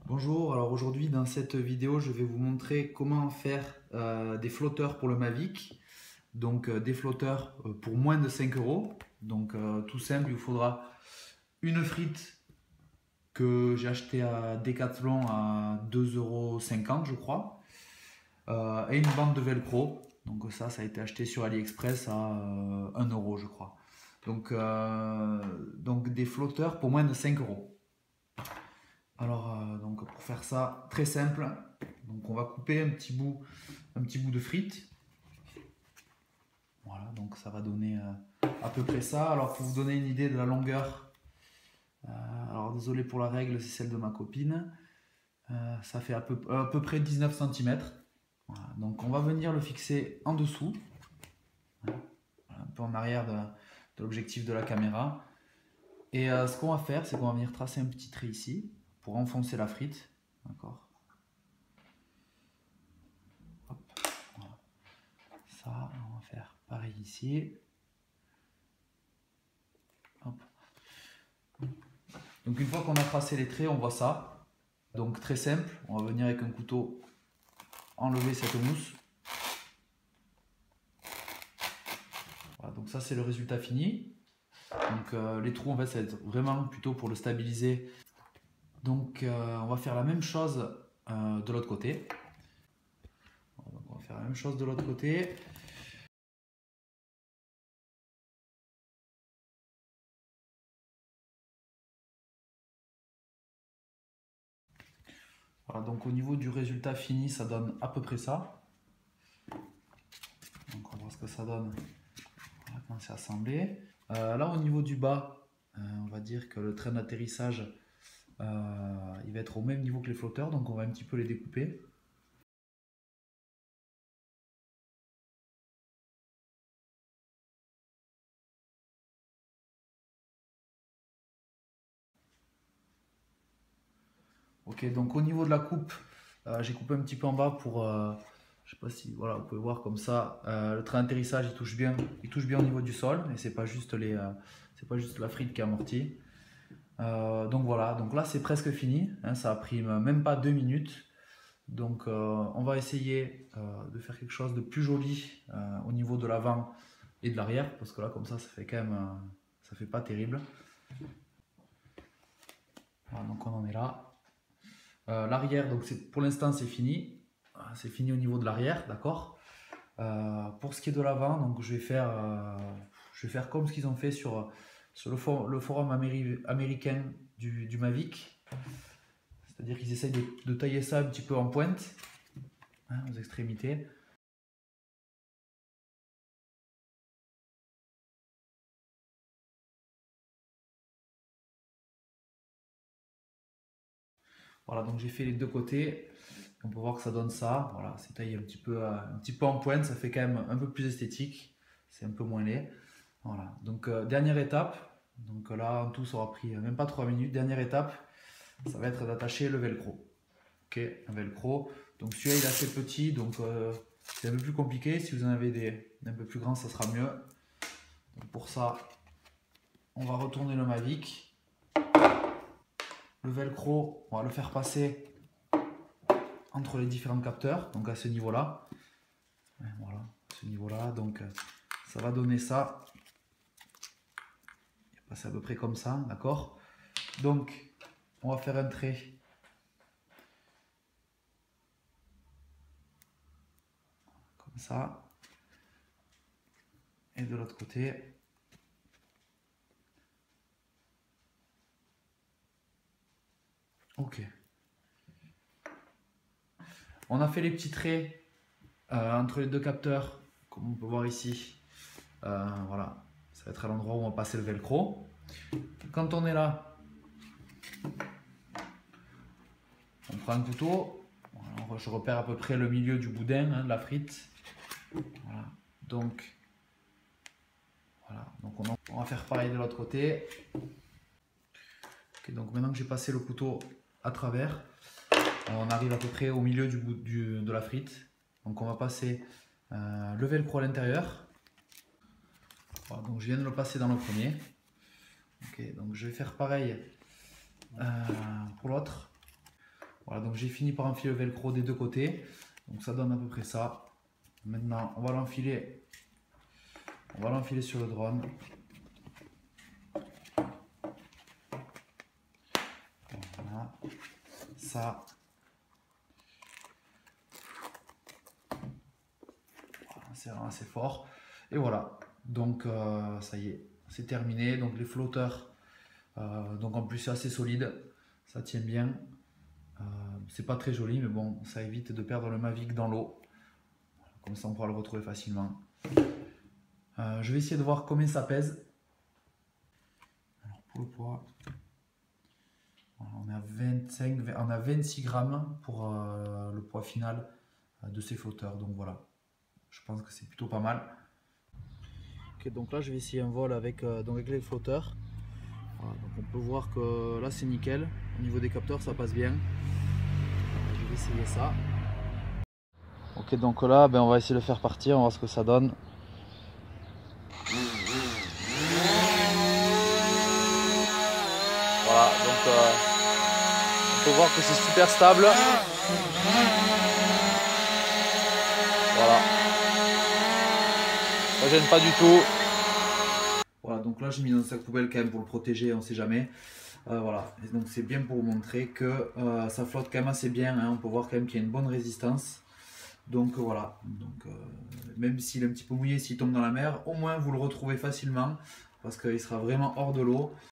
Bonjour, alors aujourd'hui dans cette vidéo je vais vous montrer comment faire des flotteurs pour le Mavic. Donc des flotteurs pour moins de 5 euros. Donc tout simple, il vous faudra une frite que j'ai acheté à Decathlon à 2,50 € je crois. Et une bande de velcro. Donc ça a été acheté sur AliExpress à 1 € je crois. Donc des flotteurs pour moins de 5 euros. Alors, donc pour faire ça, très simple, donc on va couper un petit bout de frites. Voilà, donc ça va donner à peu près ça. Alors pour vous donner une idée de la longueur, alors désolé pour la règle, c'est celle de ma copine. Ça fait à peu près 19 cm. Voilà, donc on va venir le fixer en dessous, voilà, un peu en arrière de l'objectif de la caméra. Et ce qu'on va faire, c'est qu'on va venir tracer un petit trait ici pour enfoncer la frite. D'accord. Hop, voilà. Ça, on va faire pareil ici. Hop. Donc une fois qu'on a tracé les traits, on voit ça. Donc très simple, on va venir avec un couteau enlever cette mousse. Voilà, donc ça c'est le résultat fini. Donc les trous en fait ça va être vraiment plutôt pour le stabiliser. Donc on va faire la même chose de l'autre côté. Donc, on va faire la même chose de l'autre côté. Voilà, donc au niveau du résultat fini, ça donne à peu près ça. Donc on va voir ce que ça donne. Voilà, quand c'est assemblé. Là au niveau du bas, on va dire que le train d'atterrissage il va être au même niveau que les flotteurs, donc on va un petit peu les découper. Ok, donc au niveau de la coupe, j'ai coupé un petit peu en bas pour, je sais pas si, voilà, vous pouvez voir comme ça, le train d'atterrissage il touche bien au niveau du sol, et c'est pas juste c'est pas juste la frite qui est amortie. Donc voilà, donc là c'est presque fini, hein, ça a pris même pas 2 minutes. Donc on va essayer de faire quelque chose de plus joli au niveau de l'avant et de l'arrière, parce que là comme ça fait quand même, ça fait pas terrible. Voilà, donc on en est là. L'arrière, donc pour l'instant c'est fini. C'est fini au niveau de l'arrière, d'accord. Pour ce qui est de l'avant, donc je vais faire comme ce qu'ils ont fait sur le forum américain du Mavic. C'est-à-dire qu'ils essayent de tailler ça un petit peu en pointe, hein, aux extrémités. Voilà, donc j'ai fait les deux côtés. On peut voir que ça donne ça. Voilà, c'est taillé un petit peu en pointe. Ça fait quand même un peu plus esthétique. C'est un peu moins laid. Voilà, donc dernière étape. Donc là, en tout, ça aura pris même pas 3 minutes. Dernière étape, ça va être d'attacher le velcro. Ok, un velcro. Donc celui-là, il est assez petit, donc c'est un peu plus compliqué. Si vous en avez des un peu plus grands, ça sera mieux. Donc pour ça, on va retourner le Mavic. Le velcro, on va le faire passer entre les différents capteurs, donc à ce niveau-là. Voilà, à ce niveau-là, donc ça va donner ça. Il passe à peu près comme ça, d'accord. Donc, on va faire un trait. Comme ça. Et de l'autre côté. Ok. On a fait les petits traits entre les deux capteurs, comme on peut voir ici. Voilà, ça va être à l'endroit où on va passer le velcro. Quand on est là, on prend un couteau. Voilà, je repère à peu près le milieu du boudin, hein, de la frite. Voilà, donc on va faire pareil de l'autre côté. Okay, donc maintenant que j'ai passé le couteau à travers, on arrive à peu près au milieu de la frite. Donc on va passer le velcro à l'intérieur. Voilà, donc je viens de le passer dans le premier. Ok, donc je vais faire pareil pour l'autre. Voilà, donc j'ai fini par enfiler le velcro des deux côtés. Donc ça donne à peu près ça. Maintenant, on va l'enfiler sur le drone. Voilà. Ça. Voilà, c'est vraiment assez fort. Et voilà. Donc ça y est, c'est terminé. Donc les flotteurs, donc en plus c'est assez solide. Ça tient bien. C'est pas très joli, mais bon, ça évite de perdre le Mavic dans l'eau. Comme ça, on pourra le retrouver facilement. Je vais essayer de voir combien ça pèse. Alors pour le poids, voilà, on est à 25, on a 26 grammes pour le poids final de ces flotteurs. Donc voilà, je pense que c'est plutôt pas mal. Ok, donc là, je vais essayer un vol avec, avec les flotteurs. Voilà, donc on peut voir que là, c'est nickel. Au niveau des capteurs, ça passe bien. Je vais essayer ça. Ok, donc là, on va essayer de le faire partir, on va voir ce que ça donne. Voilà, donc on peut voir que c'est super stable. Voilà. Ça gêne pas du tout. Voilà, donc là j'ai mis dans un sac poubelle quand même pour le protéger, on sait jamais. Voilà, et donc c'est bien pour vous montrer que ça flotte quand même assez bien, hein. On peut voir quand même qu'il y a une bonne résistance. Donc voilà, donc, même s'il est un petit peu mouillé, s'il tombe dans la mer, au moins vous le retrouvez facilement parce qu'il sera vraiment hors de l'eau.